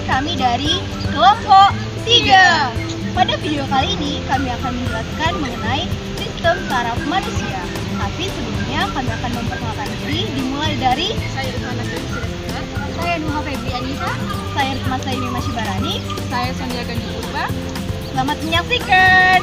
kami dari kelompok 3. Pada video kali ini kami akan menjelaskan mengenai sistem saraf manusia. Tapi sebelumnya kami akan memperkenalkan diri dimulai dari Saya Irfana Firdausyah. saya Nuha Febri Anissa, saya Mas Saimi Masyibarani, Saya Sonia Gani Purba. selamat menyaksikan.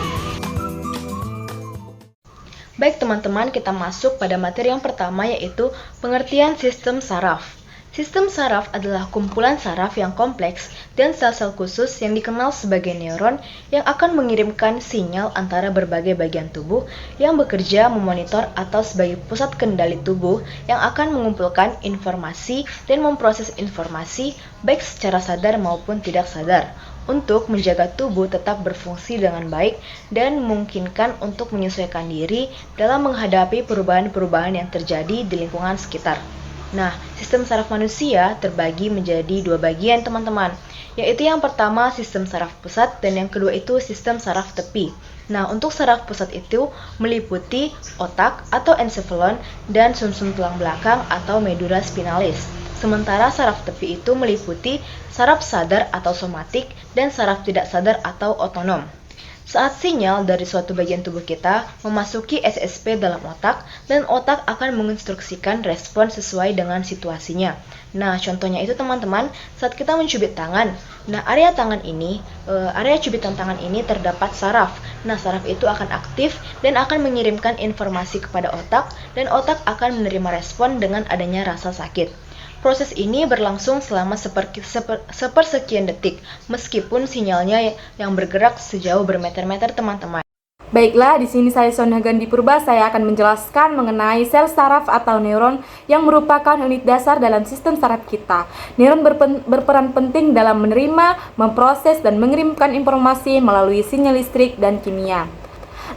Baik teman-teman, kita masuk pada materi yang pertama yaitu pengertian sistem saraf. Sistem saraf adalah kumpulan saraf yang kompleks dan sel-sel khusus yang dikenal sebagai neuron yang akan mengirimkan sinyal antara berbagai bagian tubuh yang bekerja memonitor atau sebagai pusat kendali tubuh yang akan mengumpulkan informasi dan memproses informasi baik secara sadar maupun tidak sadar untuk menjaga tubuh tetap berfungsi dengan baik dan memungkinkan untuk menyesuaikan diri dalam menghadapi perubahan-perubahan yang terjadi di lingkungan sekitar. Nah, sistem saraf manusia terbagi menjadi dua bagian teman-teman, yaitu yang pertama sistem saraf pusat dan yang kedua itu sistem saraf tepi. Nah, untuk saraf pusat itu meliputi otak atau encephalon dan sumsum tulang belakang atau medulla spinalis. Sementara saraf tepi itu meliputi saraf sadar atau somatik dan saraf tidak sadar atau otonom. Saat sinyal dari suatu bagian tubuh kita memasuki SSP dalam otak, dan otak akan menginstruksikan respon sesuai dengan situasinya. Nah, contohnya itu teman-teman, saat kita mencubit tangan. Nah, area cubitan tangan ini terdapat saraf. Nah, saraf itu akan aktif dan akan mengirimkan informasi kepada otak, dan otak akan menerima respon dengan adanya rasa sakit. Proses ini berlangsung selama sepersekian detik, meskipun sinyalnya yang bergerak sejauh bermeter-meter teman-teman. Baiklah, di sini saya Sonia Gani Purba. Saya akan menjelaskan mengenai sel saraf atau neuron yang merupakan unit dasar dalam sistem saraf kita. Neuron berperan penting dalam menerima, memproses, dan mengirimkan informasi melalui sinyal listrik dan kimia.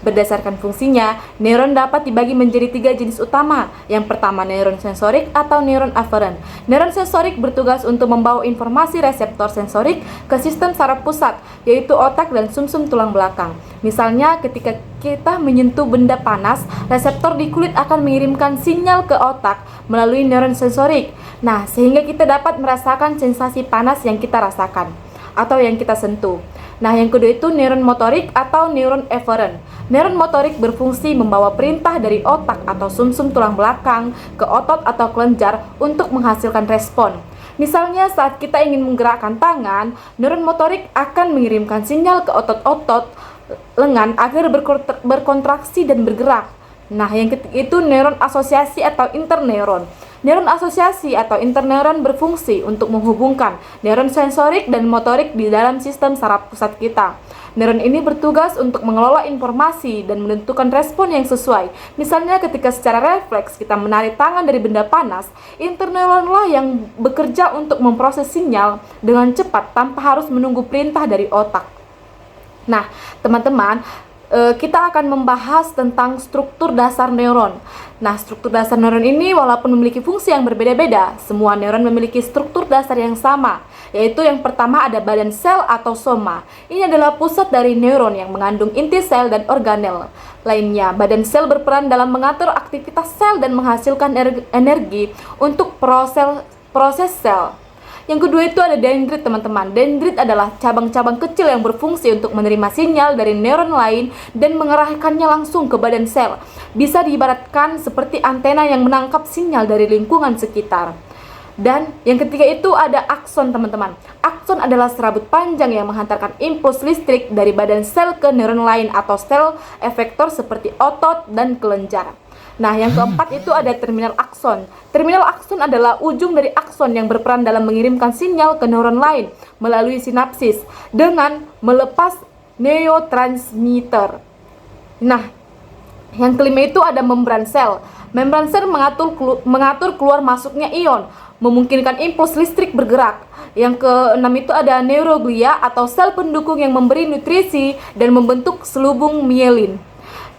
Berdasarkan fungsinya, neuron dapat dibagi menjadi 3 jenis utama. Yang pertama, neuron sensorik atau neuron aferen. Neuron sensorik bertugas untuk membawa informasi reseptor sensorik ke sistem saraf pusat, yaitu otak dan sumsum tulang belakang. Misalnya, ketika kita menyentuh benda panas, reseptor di kulit akan mengirimkan sinyal ke otak melalui neuron sensorik. Nah, sehingga kita dapat merasakan sensasi panas yang kita rasakan atau yang kita sentuh. Nah, yang kedua itu neuron motorik atau neuron eferen. Neuron motorik berfungsi membawa perintah dari otak atau sumsum tulang belakang ke otot atau kelenjar untuk menghasilkan respon. Misalnya saat kita ingin menggerakkan tangan, neuron motorik akan mengirimkan sinyal ke otot-otot lengan agar berkontraksi dan bergerak. Nah, yang ketiga itu neuron asosiasi atau interneuron. Neuron asosiasi atau interneuron berfungsi untuk menghubungkan neuron sensorik dan motorik di dalam sistem saraf pusat kita. Neuron ini bertugas untuk mengelola informasi dan menentukan respon yang sesuai. Misalnya ketika secara refleks kita menarik tangan dari benda panas, interneuronlah yang bekerja untuk memproses sinyal dengan cepat tanpa harus menunggu perintah dari otak. Nah, teman-teman, kita akan membahas tentang struktur dasar neuron. Nah, struktur dasar neuron ini walaupun memiliki fungsi yang berbeda-beda, semua neuron memiliki struktur dasar yang sama, yaitu yang pertama ada badan sel atau soma. Ini adalah pusat dari neuron yang mengandung inti sel dan organel lainnya. Badan sel berperan dalam mengatur aktivitas sel dan menghasilkan energi untuk proses sel. Yang kedua itu ada dendrit teman-teman. Dendrit adalah cabang-cabang kecil yang berfungsi untuk menerima sinyal dari neuron lain dan mengarahkannya langsung ke badan sel. Bisa diibaratkan seperti antena yang menangkap sinyal dari lingkungan sekitar. Dan yang ketiga itu ada akson teman-teman. Akson adalah serabut panjang yang menghantarkan impuls listrik dari badan sel ke neuron lain atau sel efektor seperti otot dan kelenjar. Nah, yang keempat itu ada terminal akson. Terminal akson adalah ujung dari akson yang berperan dalam mengirimkan sinyal ke neuron lain melalui sinapsis dengan melepas neurotransmitter. Nah, yang kelima itu ada membran sel. Membran sel mengatur keluar masuknya ion, memungkinkan impuls listrik bergerak. Yang keenam itu ada neuroglia atau sel pendukung yang memberi nutrisi dan membentuk selubung mielin.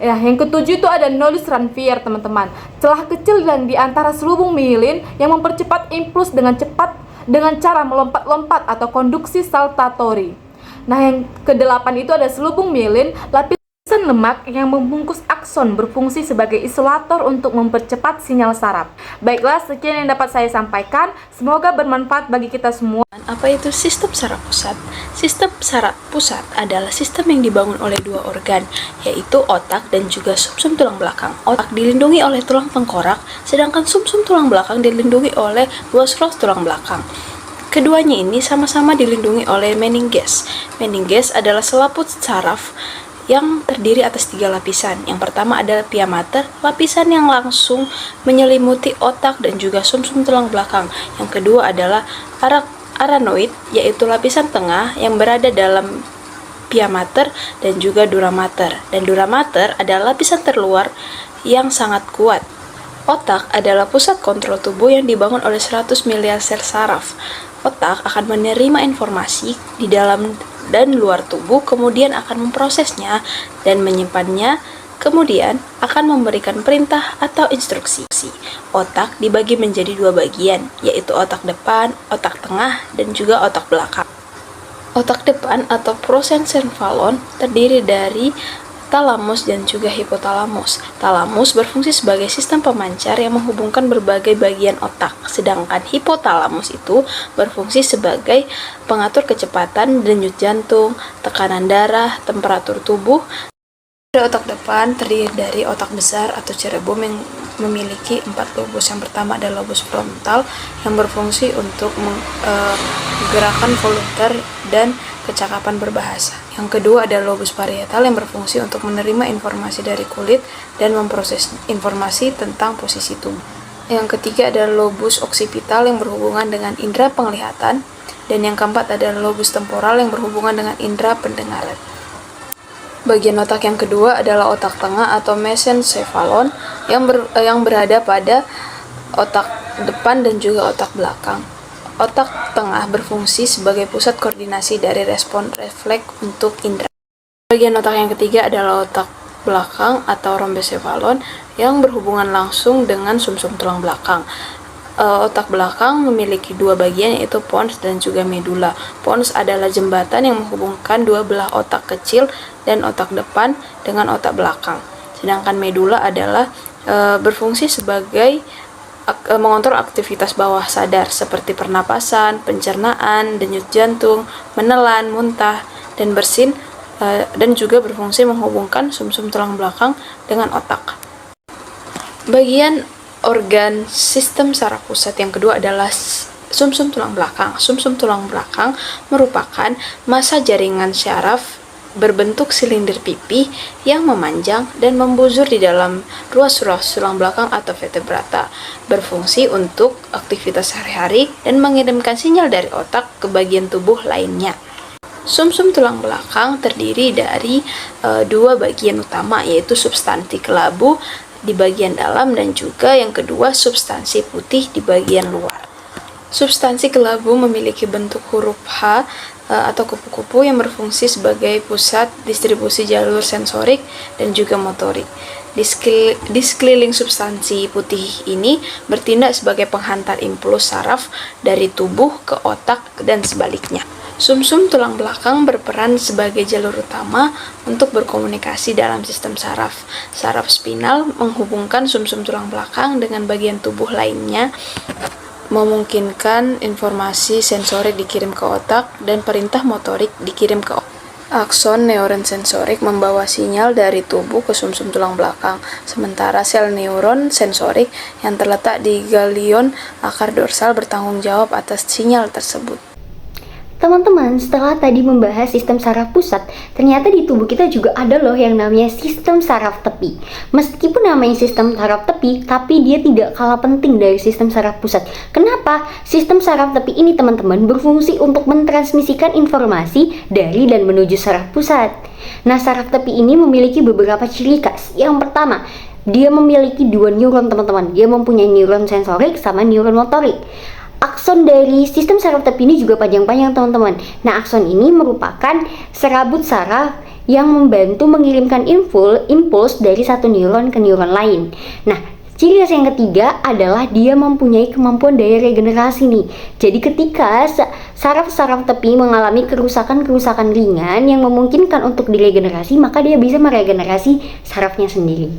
Ya, yang ketujuh itu ada nodus Ranvier teman-teman. Celah kecil yang di antara selubung mielin yang mempercepat impuls dengan cepat dengan cara melompat-lompat atau konduksi saltatori. Nah, yang kedelapan itu ada selubung mielin, lapisan Lapisan lemak yang membungkus akson berfungsi sebagai isolator untuk mempercepat sinyal saraf. Baiklah, sekian yang dapat saya sampaikan. Semoga bermanfaat bagi kita semua. Apa itu sistem saraf pusat? Sistem saraf pusat adalah sistem yang dibangun oleh dua organ, yaitu otak dan juga sumsum tulang belakang. Otak dilindungi oleh tulang tengkorak, sedangkan sumsum tulang belakang dilindungi oleh ruas-ruas tulang belakang. Keduanya ini sama-sama dilindungi oleh meninges. Meninges adalah selaput saraf yang terdiri atas 3 lapisan. Yang pertama adalah pia mater, lapisan yang langsung menyelimuti otak dan juga sumsum tulang belakang. Yang kedua adalah arachnoid, yaitu lapisan tengah yang berada dalam pia mater dan juga dura mater. Dan dura mater adalah lapisan terluar yang sangat kuat. Otak adalah pusat kontrol tubuh yang dibangun oleh 100 miliar sel saraf. Otak akan menerima informasi di dalam dan luar tubuh, kemudian akan memprosesnya dan menyimpannya, kemudian akan memberikan perintah atau instruksi. Otak dibagi menjadi 2 bagian, yaitu otak depan, otak tengah, dan juga otak belakang. Otak depan atau prosencephalon terdiri dari talamus dan juga hipotalamus. Talamus berfungsi sebagai sistem pemancar yang menghubungkan berbagai bagian otak, sedangkan hipotalamus itu berfungsi sebagai pengatur kecepatan denyut jantung, tekanan darah, temperatur tubuh. Pada otak depan terdiri dari otak besar atau cerebrum yang memiliki 4 lobus. Yang pertama adalah lobus frontal yang berfungsi untuk gerakan volunter dan kecakapan berbahasa. Yang kedua adalah lobus parietal yang berfungsi untuk menerima informasi dari kulit dan memproses informasi tentang posisi tubuh. Yang ketiga adalah lobus oksipital yang berhubungan dengan indera penglihatan, dan yang keempat adalah lobus temporal yang berhubungan dengan indera pendengaran. Bagian otak yang kedua adalah otak tengah atau mesencephalon yang berada pada otak depan dan juga otak belakang. Otak tengah berfungsi sebagai pusat koordinasi dari respon refleks untuk indera. Bagian otak yang ketiga adalah otak belakang atau rhombocephalon yang berhubungan langsung dengan sumsum tulang belakang. Otak belakang memiliki 2 bagian, yaitu pons dan juga medula. Pons adalah jembatan yang menghubungkan 2 belah otak kecil dan otak depan dengan otak belakang. Sedangkan medula adalah berfungsi sebagai mengontrol aktivitas bawah sadar seperti pernapasan, pencernaan, denyut jantung, menelan, muntah, dan bersin, dan juga berfungsi menghubungkan sumsum tulang belakang dengan otak. Bagian organ sistem saraf pusat yang kedua adalah sumsum tulang belakang. Sumsum tulang belakang merupakan massa jaringan syaraf berbentuk silinder pipi yang memanjang dan membusur di dalam ruas-ruas tulang belakang atau vertebrata, berfungsi untuk aktivitas sehari-hari dan mengirimkan sinyal dari otak ke bagian tubuh lainnya. Sumsum tulang belakang terdiri dari 2 bagian utama, yaitu substansi kelabu di bagian dalam dan juga yang kedua substansi putih di bagian luar. Substansi kelabu memiliki bentuk huruf H atau kupu-kupu yang berfungsi sebagai pusat distribusi jalur sensorik dan juga motorik. Di sekeliling substansi putih ini bertindak sebagai penghantar impuls saraf dari tubuh ke otak dan sebaliknya. Sumsum tulang belakang berperan sebagai jalur utama untuk berkomunikasi dalam sistem saraf. Saraf spinal menghubungkan sumsum tulang belakang dengan bagian tubuh lainnya, memungkinkan informasi sensorik dikirim ke otak dan perintah motorik dikirim ke otak. Akson neuron sensorik membawa sinyal dari tubuh ke sumsum tulang belakang, sementara sel neuron sensorik yang terletak di galion akar dorsal bertanggung jawab atas sinyal tersebut. Teman-teman, setelah tadi membahas sistem saraf pusat, ternyata di tubuh kita juga ada loh yang namanya sistem saraf tepi. Meskipun namanya sistem saraf tepi, tapi dia tidak kalah penting dari sistem saraf pusat. Kenapa? Sistem saraf tepi ini teman-teman berfungsi untuk mentransmisikan informasi dari dan menuju saraf pusat. Nah, saraf tepi ini memiliki beberapa ciri khas. Yang pertama, dia memiliki 2 neuron teman-teman. Dia mempunyai neuron sensorik sama neuron motorik. Akson dari sistem saraf tepi ini juga panjang-panjang teman-teman. Nah, akson ini merupakan serabut saraf yang membantu mengirimkan impuls dari satu neuron ke neuron lain. Nah, Ciri khas yang ketiga adalah dia mempunyai kemampuan daya regenerasi nih. Jadi ketika saraf-saraf tepi mengalami kerusakan-kerusakan ringan yang memungkinkan untuk diregenerasi, maka dia bisa meregenerasi sarafnya sendiri.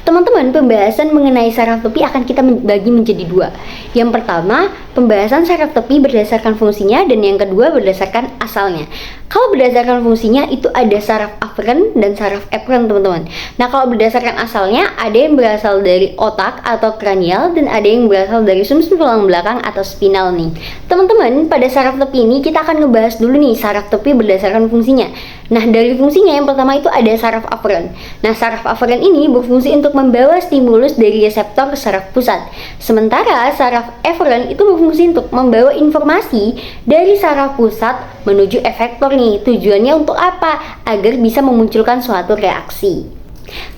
Teman-teman, pembahasan mengenai saraf tepi akan kita bagi menjadi dua. Yang pertama, pembahasan saraf tepi berdasarkan fungsinya, dan yang kedua berdasarkan asalnya. Kalau berdasarkan fungsinya itu ada saraf aferen dan saraf eferen, teman-teman. Nah, kalau berdasarkan asalnya ada yang berasal dari otak atau kranial dan ada yang berasal dari sumsum tulang belakang atau spinal nih. Teman-teman, pada saraf tepi ini kita akan ngebahas dulu nih saraf tepi berdasarkan fungsinya. Nah, dari fungsinya yang pertama itu ada saraf aferen. Nah, saraf aferen ini berfungsi untuk membawa stimulus dari reseptor ke saraf pusat. Sementara saraf eferen itu berfungsi untuk membawa informasi dari saraf pusat menuju efektor nih. Tujuannya untuk apa? Agar bisa memunculkan suatu reaksi.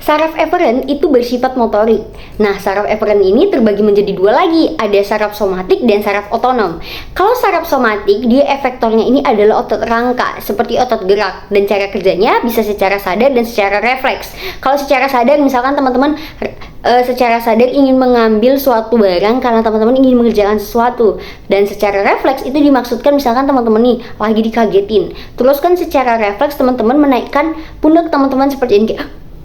Saraf eferen itu bersifat motorik. Nah, saraf eferen ini terbagi menjadi dua lagi, ada saraf somatik dan saraf otonom. Kalau saraf somatik, dia efektornya ini adalah otot rangka, seperti otot gerak, dan cara kerjanya bisa secara sadar dan secara refleks. Kalau secara sadar, misalkan teman-teman secara sadar ingin mengambil suatu barang karena teman-teman ingin mengerjakan sesuatu, dan secara refleks itu dimaksudkan misalkan teman-teman nih lagi dikagetin, terus kan secara refleks teman-teman menaikkan pundak teman-teman seperti ini,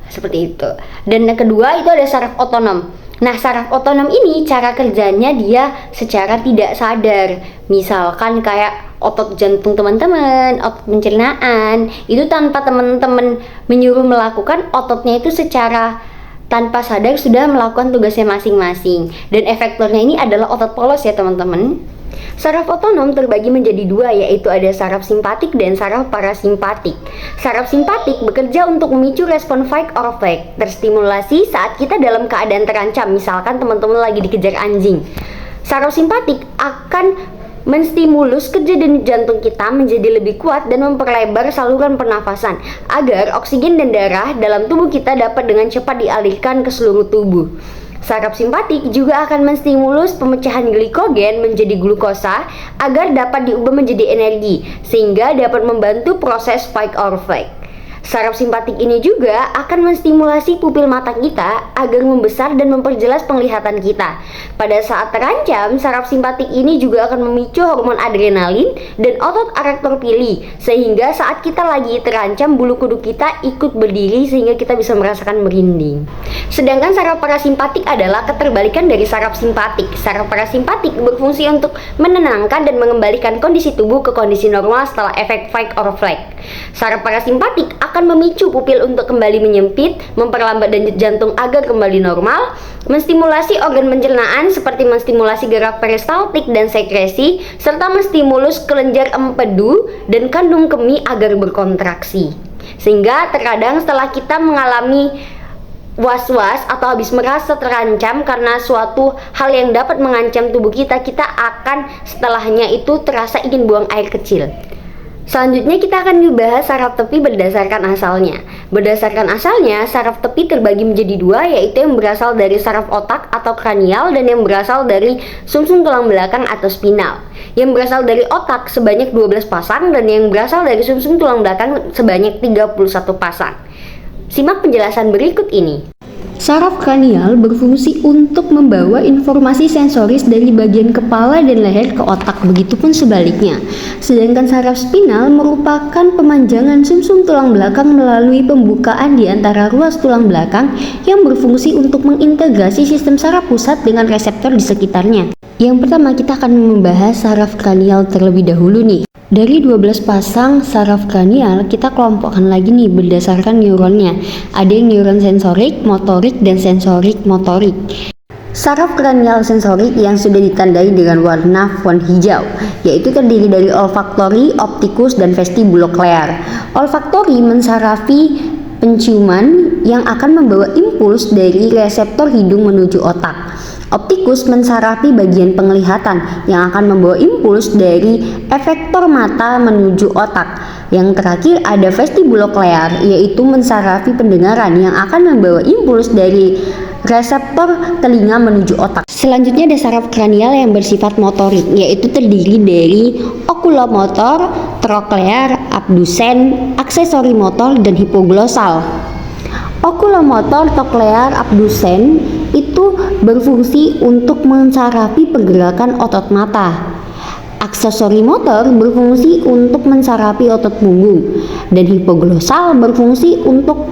seperti itu. Dan yang kedua itu ada saraf otonom. Nah, saraf otonom ini cara kerjanya dia secara tidak sadar. Misalkan kayak otot jantung teman-teman, otot pencernaan, itu tanpa teman-teman menyuruh melakukan, ototnya itu secara tanpa sadar sudah melakukan tugasnya masing-masing. Dan efektornya ini adalah otot polos ya teman-teman. Saraf otonom terbagi menjadi dua, yaitu ada saraf simpatik dan saraf parasimpatik. Saraf simpatik bekerja untuk memicu respon fight or flight, terstimulasi saat kita dalam keadaan terancam, misalkan teman-teman lagi dikejar anjing. Saraf simpatik akan menstimulus kerja denyut jantung kita menjadi lebih kuat dan memperlebar saluran pernafasan agar oksigen dan darah dalam tubuh kita dapat dengan cepat dialirkan ke seluruh tubuh. Saraf simpatik juga akan menstimulus pemecahan glikogen menjadi glukosa agar dapat diubah menjadi energi, sehingga dapat membantu proses fight or flight. Saraf simpatik ini juga akan menstimulasi pupil mata kita agar membesar dan memperjelas penglihatan kita. Pada saat terancam, saraf simpatik ini juga akan memicu hormon adrenalin dan otot erektor pili, sehingga saat kita lagi terancam bulu kuduk kita ikut berdiri sehingga kita bisa merasakan merinding. Sedangkan saraf parasimpatik adalah keterbalikan dari saraf simpatik. Saraf parasimpatik berfungsi untuk menenangkan dan mengembalikan kondisi tubuh ke kondisi normal setelah efek fight or flight. Saraf parasimpatik akan memicu pupil untuk kembali menyempit, memperlambat denyut jantung agar kembali normal, menstimulasi organ pencernaan seperti menstimulasi gerak peristaltik dan sekresi, serta menstimulus kelenjar empedu dan kandung kemih agar berkontraksi. Sehingga terkadang setelah kita mengalami was-was atau habis merasa terancam karena suatu hal yang dapat mengancam tubuh kita, kita akan setelahnya itu terasa ingin buang air kecil. Selanjutnya kita akan membahas saraf tepi berdasarkan asalnya. Berdasarkan asalnya, saraf tepi terbagi menjadi dua, yaitu yang berasal dari saraf otak atau kranial dan yang berasal dari sumsum tulang belakang atau spinal. Yang berasal dari otak sebanyak 12 pasang dan yang berasal dari sumsum tulang belakang sebanyak 31 pasang. Simak penjelasan berikut ini. Saraf kranial berfungsi untuk membawa informasi sensoris dari bagian kepala dan leher ke otak, begitupun sebaliknya. Sedangkan saraf spinal merupakan pemanjangan sumsum tulang belakang melalui pembukaan di antara ruas tulang belakang yang berfungsi untuk mengintegrasi sistem saraf pusat dengan reseptor di sekitarnya. Yang pertama kita akan membahas saraf kranial terlebih dahulu nih. Dari 12 pasang saraf kranial, kita kelompokkan lagi nih berdasarkan neuronnya. Ada yang neuron sensorik, motorik, dan sensorik motorik. Saraf kranial sensorik yang sudah ditandai dengan warna font hijau, yaitu terdiri dari olfaktori, optikus, dan vestibuloklear. Olfaktori mensarafi penciuman yang akan membawa impuls dari reseptor hidung menuju otak. Optikus mensarafi bagian penglihatan yang akan membawa impuls dari efektor mata menuju otak. Yang terakhir ada vestibuloklear, yaitu mensarafi pendengaran yang akan membawa impuls dari reseptor telinga menuju otak. Selanjutnya ada saraf kranial yang bersifat motorik, yaitu terdiri dari okulomotor, troklear, abdusen, aksesori motor, dan hipoglosal. Okulomotor, troklear, abdusen itu berfungsi untuk mensarapi pergerakan otot mata. Aksesori motor berfungsi untuk mensarapi otot punggung, dan hipoglosal berfungsi untuk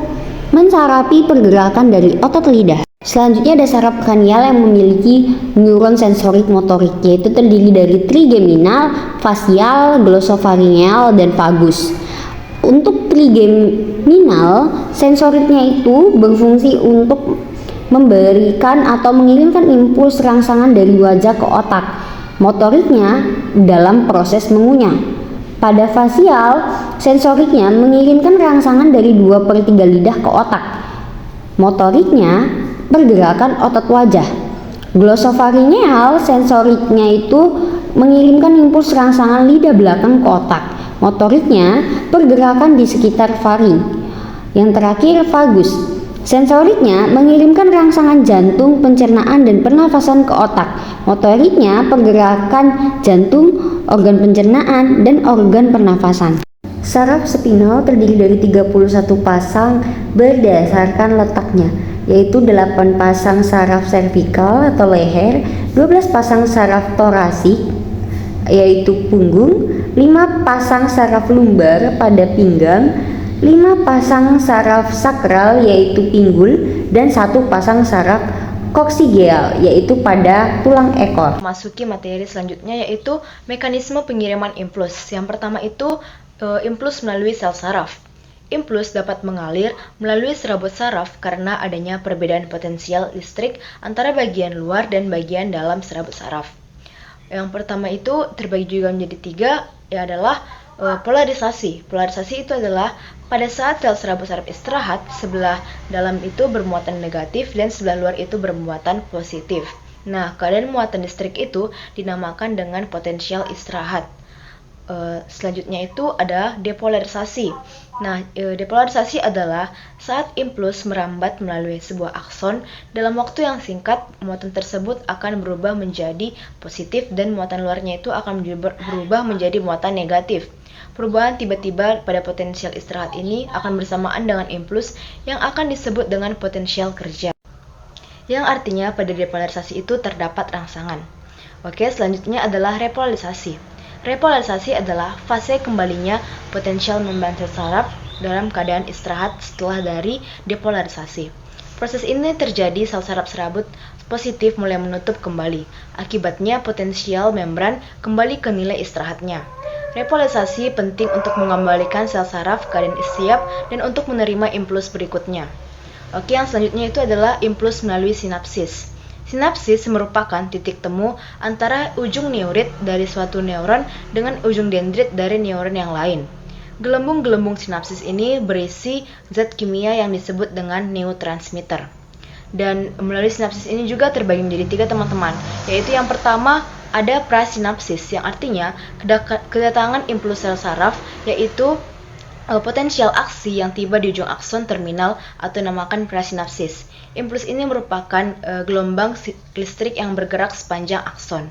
mensarapi pergerakan dari otot lidah. Selanjutnya ada saraf kranial yang memiliki neuron sensorik motorik, yaitu terdiri dari trigeminal, fasial, glossofaringeal, dan vagus. Untuk trigeminal, sensoriknya itu berfungsi untuk memberikan atau mengirimkan impuls rangsangan dari wajah ke otak. Motoriknya dalam proses mengunyah. Pada fasial, sensoriknya mengirimkan rangsangan dari 2/3 lidah ke otak. Motoriknya pergerakan otot wajah. Glossofaringeal, sensoriknya itu mengirimkan impuls rangsangan lidah belakang ke otak. Motoriknya pergerakan di sekitar faring. Yang terakhir, vagus. Sensoriknya mengirimkan rangsangan jantung, pencernaan, dan pernafasan ke otak. Motoriknya pergerakan jantung, organ pencernaan, dan organ pernafasan. Saraf spinal terdiri dari 31 pasang berdasarkan letaknya, yaitu 8 pasang saraf servikal atau leher, 12 pasang saraf torasik yaitu punggung, 5 pasang saraf lumbar pada pinggang, 5 pasang saraf sakral yaitu pinggul, dan 1 pasang saraf koksigeal yaitu pada tulang ekor. Masuki materi selanjutnya yaitu mekanisme pengiriman impuls. Yang pertama itu impuls melalui sel saraf. Impuls dapat mengalir melalui serabut saraf karena adanya perbedaan potensial listrik antara bagian luar dan bagian dalam serabut saraf. Yang pertama itu terbagi juga menjadi 3, adalah polarisasi. Polarisasi itu adalah pada saat sel serabut saraf istirahat, sebelah dalam itu bermuatan negatif dan sebelah luar itu bermuatan positif. Nah, keadaan muatan listrik itu dinamakan dengan potensial istirahat. Selanjutnya itu ada depolarisasi. Nah, depolarisasi adalah saat impuls merambat melalui sebuah akson dalam waktu yang singkat, muatan tersebut akan berubah menjadi positif dan muatan luarnya itu akan berubah menjadi muatan negatif. Perubahan tiba-tiba pada potensial istirahat ini akan bersamaan dengan impuls yang akan disebut dengan potensial kerja, yang artinya pada depolarisasi itu terdapat rangsangan. Oke, selanjutnya adalah repolarisasi. Repolarisasi adalah fase kembalinya potensial membran sel saraf dalam keadaan istirahat setelah dari depolarisasi. Proses ini terjadi sel saraf serabut positif mulai menutup kembali. Akibatnya potensial membran kembali ke nilai istirahatnya. Repolarisasi penting untuk mengembalikan sel saraf keadaan siap dan untuk menerima impuls berikutnya. Oke, yang selanjutnya itu adalah impuls melalui sinapsis. Sinapsis merupakan titik temu antara ujung neurit dari suatu neuron dengan ujung dendrit dari neuron yang lain. Gelembung-gelembung sinapsis ini berisi zat kimia yang disebut dengan neurotransmitter. Dan melalui sinapsis ini juga terbagi menjadi 3, teman-teman, yaitu yang pertama ada prasinapsis, yang artinya kedatangan impuls sel saraf, yaitu potensial aksi yang tiba di ujung akson terminal atau namakan prasinapsis. Impuls ini merupakan gelombang listrik yang bergerak sepanjang akson.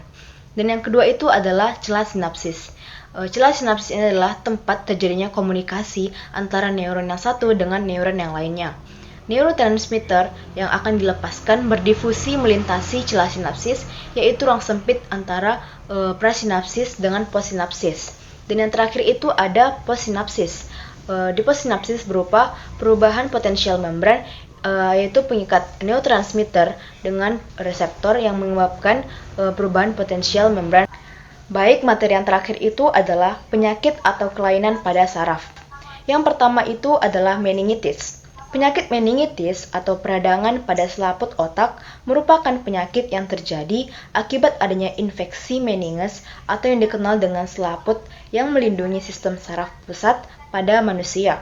Dan yang kedua itu adalah celah sinapsis. Celah sinapsis ini adalah tempat terjadinya komunikasi antara neuron yang satu dengan neuron yang lainnya. Neurotransmitter yang akan dilepaskan berdifusi melintasi celah sinapsis, yaitu ruang sempit antara prasinapsis dengan postsinapsis. Dan yang terakhir itu ada postsinapsis. Di postsinapsis berupa perubahan potensial membran, yaitu pengikat neurotransmitter dengan reseptor yang menyebabkan perubahan potensial membran. Baik, materi yang terakhir itu adalah penyakit atau kelainan pada saraf. Yang pertama itu adalah meningitis. Penyakit meningitis atau peradangan pada selaput otak merupakan penyakit yang terjadi akibat adanya infeksi meninges atau yang dikenal dengan selaput yang melindungi sistem saraf pusat pada manusia.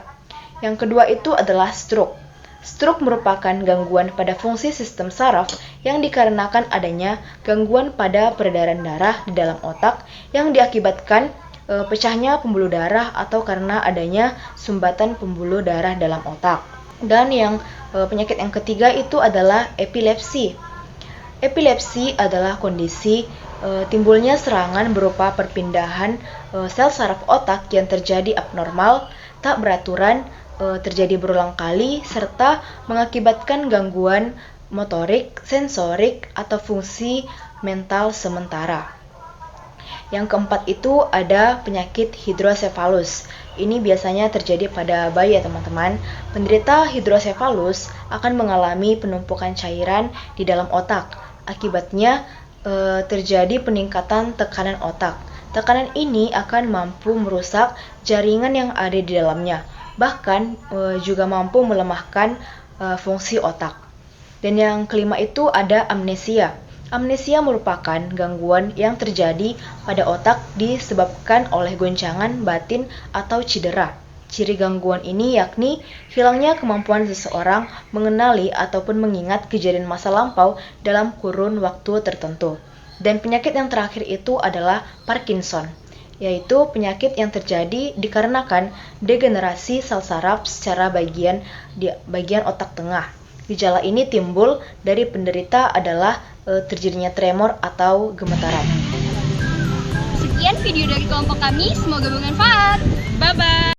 Yang kedua itu adalah stroke. Stroke merupakan gangguan pada fungsi sistem saraf yang dikarenakan adanya gangguan pada peredaran darah di dalam otak yang diakibatkan pecahnya pembuluh darah atau karena adanya sumbatan pembuluh darah dalam otak. Dan yang penyakit yang ketiga itu adalah epilepsi. Epilepsi adalah kondisi timbulnya serangan berupa perpindahan sel saraf otak yang terjadi abnormal, tak beraturan, terjadi berulang kali, serta mengakibatkan gangguan motorik, sensorik, atau fungsi mental sementara. Yang keempat itu ada penyakit hidrosefalus. Ini biasanya terjadi pada bayi ya teman-teman. Penderita hidrosefalus akan mengalami penumpukan cairan di dalam otak. Akibatnya terjadi peningkatan tekanan otak. Tekanan ini akan mampu merusak jaringan yang ada di dalamnya. Bahkan juga mampu melemahkan fungsi otak. Dan yang kelima itu ada amnesia. Amnesia merupakan gangguan yang terjadi pada otak disebabkan oleh goncangan batin atau cedera. Ciri gangguan ini yakni hilangnya kemampuan seseorang mengenali ataupun mengingat kejadian masa lampau dalam kurun waktu tertentu. Dan penyakit yang terakhir itu adalah Parkinson, yaitu penyakit yang terjadi dikarenakan degenerasi sel saraf secara bagian otak tengah. Gejala ini timbul dari penderita adalah terjadinya tremor atau gemetaran. Sekian video dari kelompok kami, semoga bermanfaat.